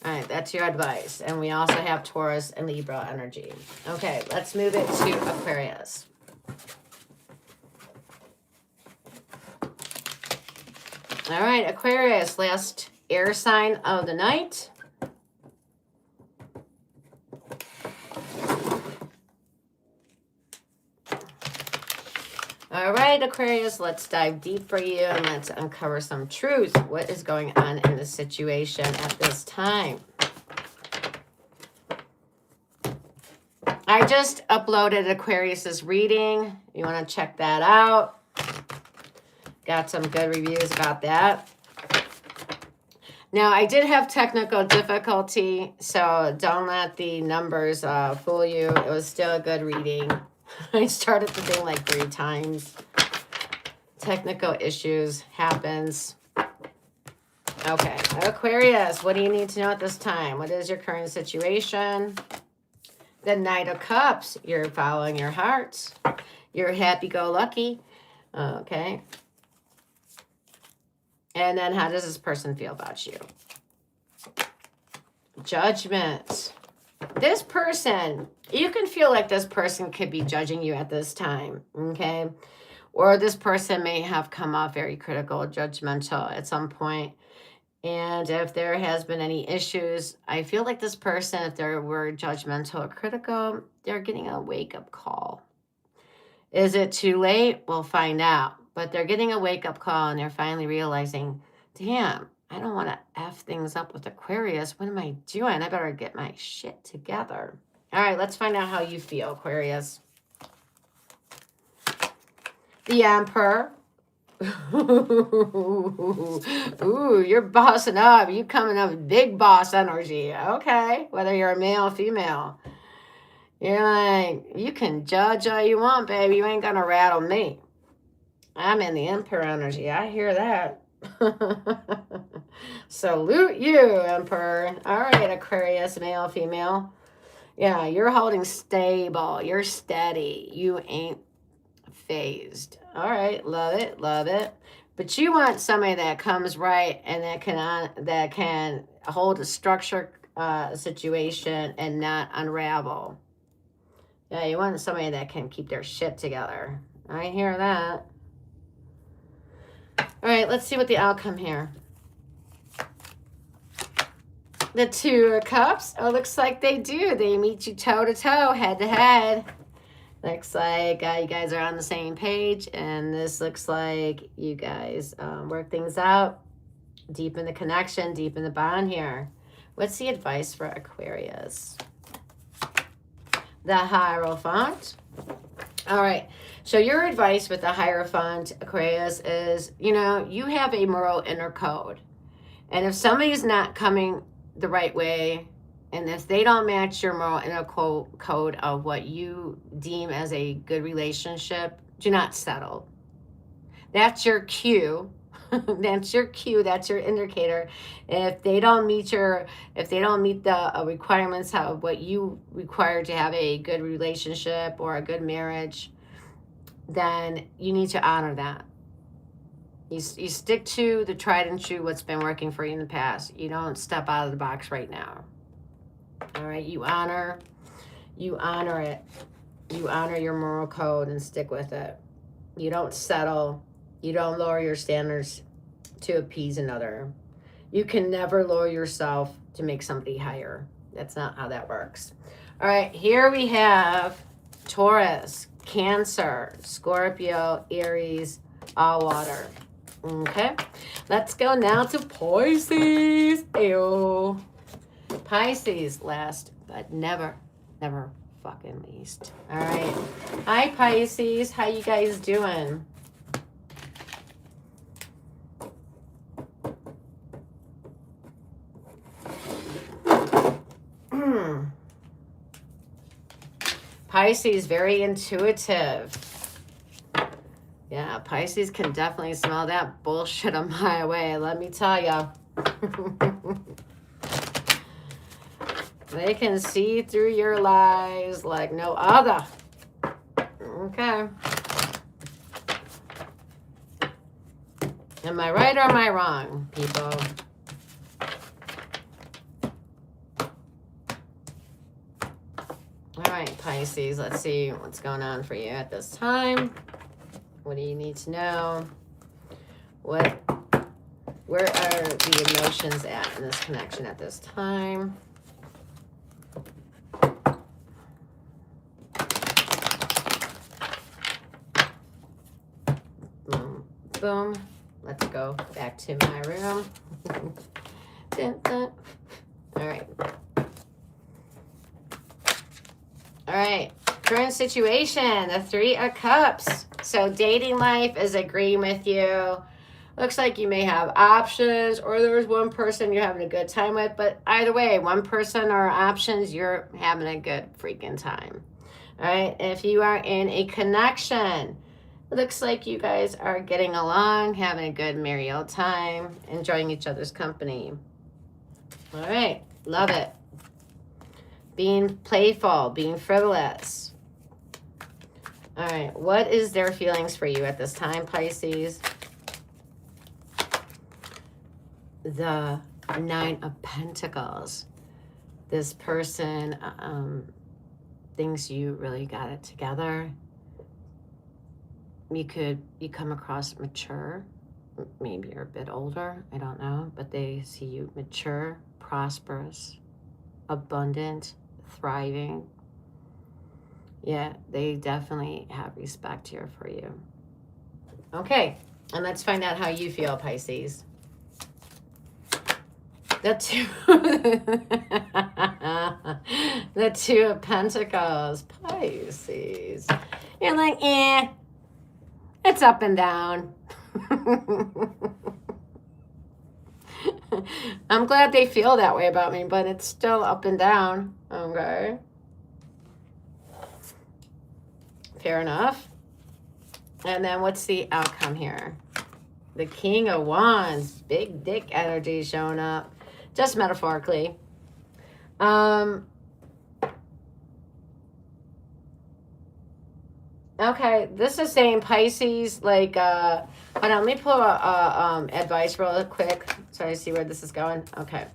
[SPEAKER 1] All right, that's your advice. And we also have Taurus and Libra energy. Okay, let's move it to Aquarius. All right, Aquarius, last air sign of the night. All right, Aquarius, let's dive deep for you and let's uncover some truth. What is going on in this situation at this time? I just uploaded Aquarius's reading. You want to check that out. Got some good reviews about that. Now, I did have technical difficulty, so don't let the numbers fool you. It was still a good reading. I started the thing like 3 times. Technical issues happens. Okay, Aquarius, what do you need to know at this time? What is your current situation? The Knight of Cups, you're following your heart. You're happy-go-lucky. Okay. And then how does this person feel about you? Judgment. This person, you can feel like this person could be judging you at this time, okay? Or this person may have come off very critical, judgmental at some point. And if there has been any issues, I feel like this person, if they were judgmental or critical, they're getting a wake-up call. Is it too late? We'll find out. But they're getting a wake-up call and they're finally realizing, damn, I don't want to F things up with Aquarius. What am I doing? I better get my shit together. All right, let's find out how you feel, Aquarius. The Emperor. Ooh, you're bossing up. You coming up with big boss energy. Okay. Whether you're a male or female. You're like, you can judge all you want, baby. You ain't gonna rattle me. I'm in the Emperor energy. I hear that. Salute you, Emperor. All right, Aquarius, male, female. Yeah, you're holding stable. You're steady. You ain't phased. All right, love it, love it. But you want somebody that comes right and that can hold a structure situation and not unravel. Yeah, you want somebody that can keep their shit together. I hear that. All right, let's see what the outcome here. The Two of Cups. Oh, looks like they do. They meet you toe to toe, head to head. Looks like you guys are on the same page, and this looks like you guys work things out, deepen the connection, deepen the bond here. What's the advice for Aquarius? The Hierophant. All right. So your advice with the Hierophant, Aquarius, is, you know, you have a moral inner code. And if somebody's not coming the right way, and if they don't match your moral inner code of what you deem as a good relationship, do not settle. That's your cue. That's your cue. That's your indicator. If they don't meet the requirements of what you require to have a good relationship or a good marriage, then you need to honor that. You stick to the tried and true, what's been working for you in the past. You don't step out of the box right now. All right, you honor it. You honor your moral code and stick with it. You don't settle. You don't lower your standards to appease another. You can never lower yourself to make somebody higher. That's not how that works. All right, here we have Taurus, Cancer, Scorpio, Aries, all water. Okay, let's go now to Pisces. Ew. Pisces, last but never fucking least. All right. Hi, Pisces. How you guys doing? Pisces, very intuitive. Yeah, Pisces can definitely smell that bullshit a mile away, let me tell ya. They can see through your lies like no other. Okay. Am I right or am I wrong, people? All right, Pisces, let's see what's going on for you at this time. What do you need to know? Where are the emotions at in this connection at this time? Boom, boom. Let's go back to my room. Dun, dun. All right. All right. Current situation, the Three of Cups. So dating life is agreeing with you. Looks like you may have options, or there's one person you're having a good time with. But either way, one person or options, you're having a good freaking time. All right. If you are in a connection, looks like you guys are getting along, having a good merry old time, enjoying each other's company. All right. Love it. Being playful, being frivolous. All right. What is their feelings for you at this time, Pisces? The Nine of Pentacles. This person thinks you really got it together. You come across mature. Maybe you're a bit older. I don't know. But they see you mature, prosperous, abundant, thriving. Yeah, they definitely have respect here for you. Okay, and let's find out how you feel, Pisces. The Two of Pentacles, Pisces. You're like, it's up and down. I'm glad they feel that way about me, but it's still up and down. Okay. Fair enough. And then what's the outcome here? The King of Wands. Big dick energy showing up. Just metaphorically. Okay, this is saying Pisces, like, hold on, let me pull advice real quick so I see where this is going. Okay.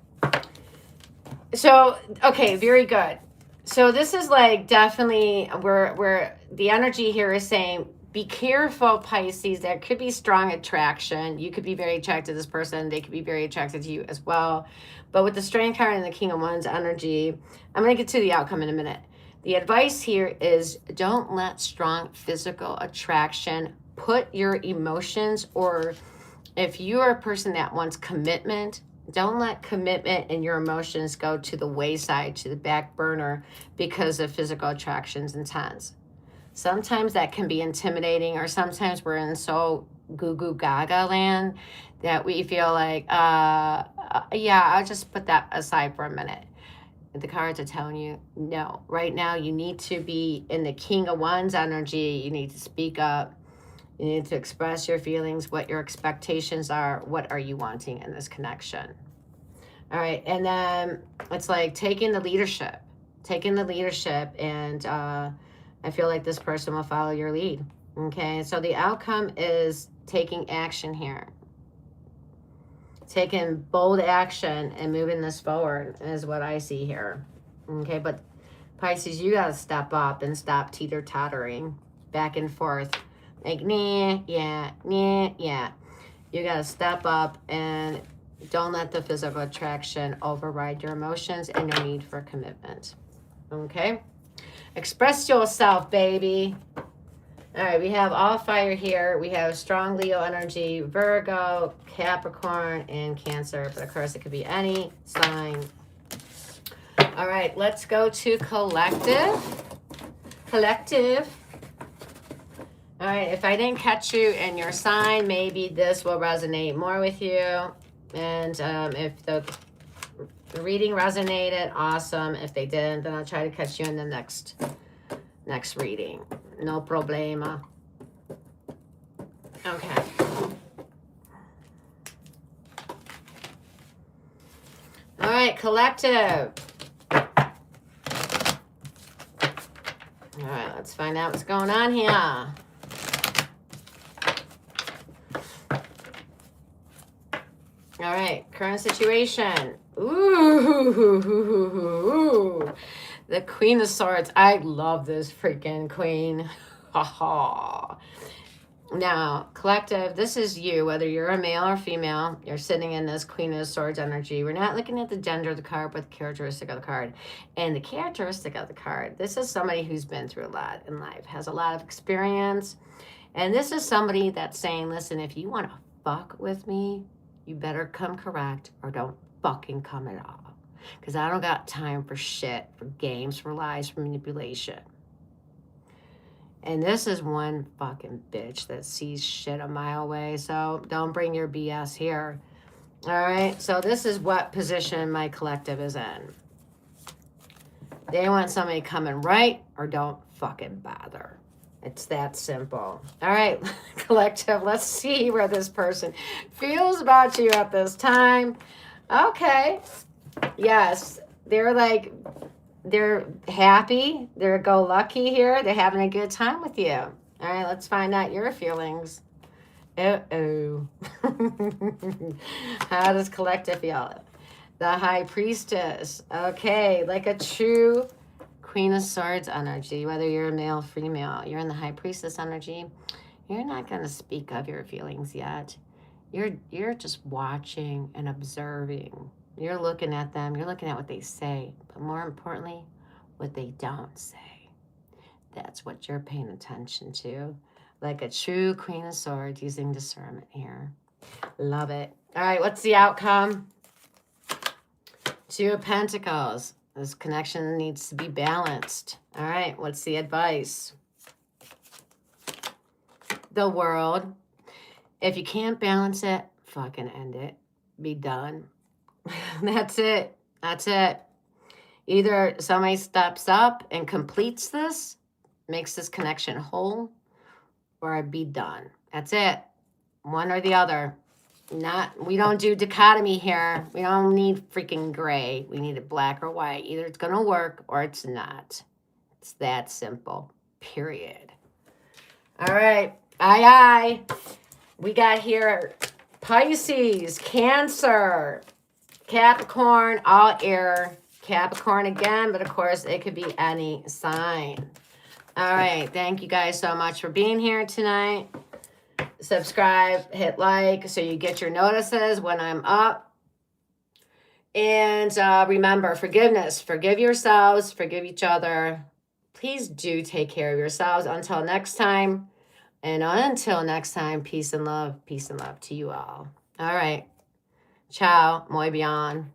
[SPEAKER 1] So, okay, very good. So this is like definitely where the energy here is saying, be careful, Pisces. There could be strong attraction. You could be very attracted to this person. They could be very attracted to you as well. But with the Strength card and the King of Wands energy, I'm going to get to the outcome in a minute. The advice here is don't let strong physical attraction put your emotions, or if you are a person that wants commitment, don't let commitment and your emotions go to the wayside, to the back burner, because of physical attraction's intense. Sometimes that can be intimidating, or sometimes we're in so goo gaga land that we feel like, yeah, I'll just put that aside for a minute. The cards are telling you, no, right now you need to be in the King of Wands energy. You need to speak up. You need to express your feelings, what your expectations are, what are you wanting in this connection. All right, and then it's like taking the leadership, and I feel like this person will follow your lead. Okay, so the outcome is taking action here. Taking bold action and moving this forward is what I see here. Okay, but Pisces, you got to step up and stop teeter-tottering back and forth. Like, nah, yeah, nah, yeah. You got to step up and don't let the physical attraction override your emotions and your need for commitment. Okay? Express yourself, baby. All right, we have all fire here. We have strong Leo energy, Virgo, Capricorn, and Cancer. But of course, it could be any sign. All right, let's go to collective. Collective. All right, if I didn't catch you in your sign, maybe this will resonate more with you. And if the reading resonated, awesome. If they didn't, then I'll try to catch you in the next reading. No problema. Okay. All right, collective. All right, let's find out what's going on here. All right, current situation. Ooh, the Queen of Swords. I love this freaking queen. Ha ha. Now, collective, this is you, whether you're a male or female, you're sitting in this Queen of Swords energy. We're not looking at the gender of the card, but the characteristic of the card. And the characteristic of the card, this is somebody who's been through a lot in life, has a lot of experience. And this is somebody that's saying, listen, if you want to fuck with me, you better come correct or don't fucking come at all. Because I don't got time for shit, for games, for lies, for manipulation. And this is one fucking bitch that sees shit a mile away. So don't bring your BS here. All right. So this is what position my collective is in. They want somebody coming right or don't fucking bother. It's that simple. All right, collective, let's see where this person feels about you at this time. Okay. Yes, they're happy. They're go-lucky here. They're having a good time with you. All right, let's find out your feelings. Uh-oh. How does collective feel? The High Priestess. Okay, like a true Queen of Swords energy, whether you're a male or female, you're in the High Priestess energy. You're not going to speak of your feelings yet. You're just watching and observing. You're looking at them. You're looking at what they say. But more importantly, what they don't say. That's what you're paying attention to. Like a true Queen of Swords, using discernment here. Love it. All right, what's the outcome? Two of Pentacles. This connection needs to be balanced. All right, what's the advice? The World. If you can't balance it, fucking end it. Be done. That's it. That's it. Either somebody steps up and completes this, makes this connection whole, or be done. That's it. One or the other. We don't do dichotomy here. We don't need freaking gray. We need it black or white. Either it's going to work or it's not. It's that simple. Period. All right. Aye. We got here Pisces, Cancer, Capricorn, all air. Capricorn again, but of course it could be any sign. All right. Thank you guys so much for being here tonight. Subscribe, hit like so you get your notices when I'm up. And remember, forgiveness. Forgive yourselves, forgive each other. Please do take care of yourselves. Until next time. And until next time, peace and love to you all. All right. Ciao. Muy bien.